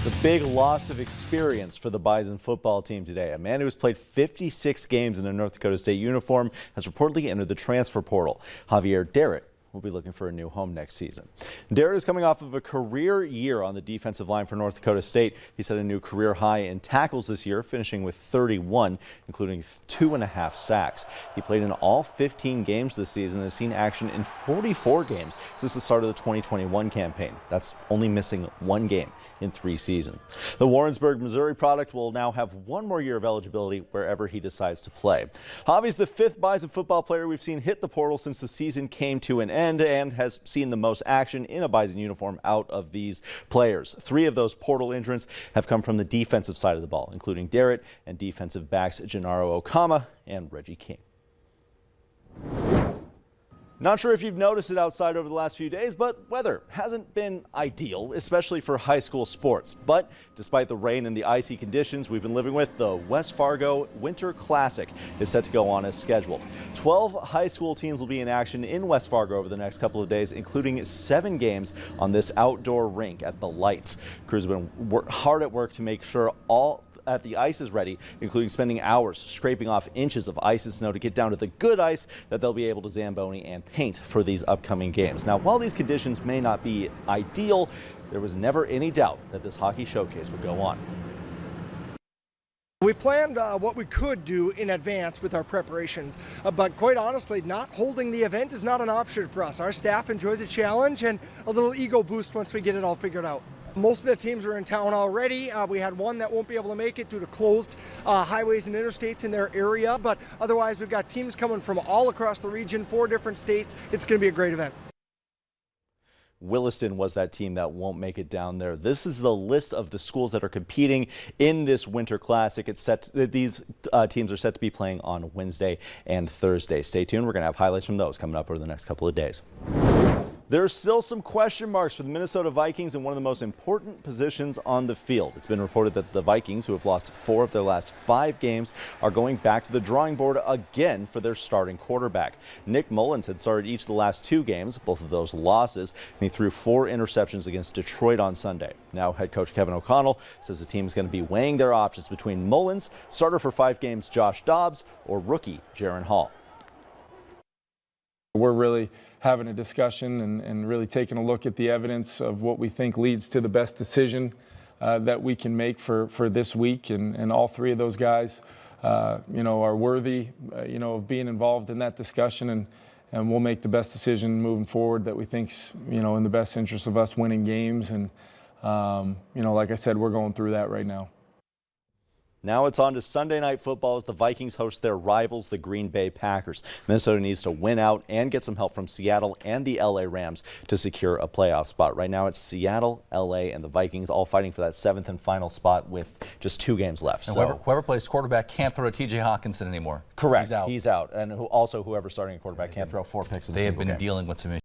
The big loss of experience for the Bison football team today. A man who has played 56 games in a North Dakota State uniform has reportedly entered the transfer portal. Javier Derritt will be looking for a new home next season. Derritt is coming off of a career year on the defensive line for North Dakota State. He set a new career high in tackles this year, finishing with 31, including 2.5 sacks. He played in all 15 games this season and has seen action in 44 games since the start of the 2021 campaign. That's only missing one game in 3 seasons. The Warrensburg, Missouri product will now have one more year of eligibility wherever he decides to play. Javi's the 5th Bison football player we've seen hit the portal since the season came to an end, and has seen the most action in a Bison uniform out of these players. 3 of those portal entrants have come from the defensive side of the ball, including Derritt and defensive backs Gennaro Okama and Reggie King. Not sure if you've noticed it outside over the last few days, but weather hasn't been ideal, especially for high school sports. But despite the rain and the icy conditions we've been living with, the West Fargo Winter Classic is set to go on as scheduled. 12 high school teams will be in action in West Fargo over the next couple of days, including 7 games on this outdoor rink at the Lights. Crews have been hard at work to make sure all at the ice is ready, including spending hours scraping off inches of ice and snow to get down to the good ice that they'll be able to Zamboni and paint for these upcoming games. Now, while these conditions may not be ideal, there was never any doubt that this hockey showcase would go on. We planned what we could do in advance with our preparations, but quite honestly, not holding the event is not an option for us. Our staff enjoys a challenge and a little ego boost once we get it all figured out. Most of the teams are in town already. We had one that won't be able to make it due to closed highways and interstates in their area, but otherwise we've got teams coming from all across the region, 4 different states. It's going to be a great event. Williston was that team that won't make it down there. This is the list of the schools that are competing in this Winter Classic. These teams are set to be playing on Wednesday and Thursday. Stay tuned. We're going to have highlights from those coming up over the next couple of days. There's still some question marks for the Minnesota Vikings in one of the most important positions on the field. It's been reported that the Vikings, who have lost 4 of their last 5 games, are going back to the drawing board again for their starting quarterback. Nick Mullins had started each of the last 2 games, both of those losses, and he threw 4 interceptions against Detroit on Sunday. Now head coach Kevin O'Connell says the team is going to be weighing their options between Mullins, starter for 5 games Josh Dobbs, or rookie Jaron Hall. We're really having a discussion and really taking a look at the evidence of what we think leads to the best decision that we can make for this week. And all 3 of those guys, are worthy, of being involved in that discussion. And we'll make the best decision moving forward that we think's, in the best interest of us winning games. And, like I said, we're going through that right now. Now it's on to Sunday Night Football as the Vikings host their rivals, the Green Bay Packers. Minnesota needs to win out and get some help from Seattle and the LA Rams to secure a playoff spot. Right now it's Seattle, LA, and the Vikings all fighting for that 7th and final spot with just 2 games left. So whoever plays quarterback can't throw to T.J. Hawkinson anymore. Correct. He's out. And whoever's starting a quarterback can't throw 4 picks in a single game. They have been dealing with some issues.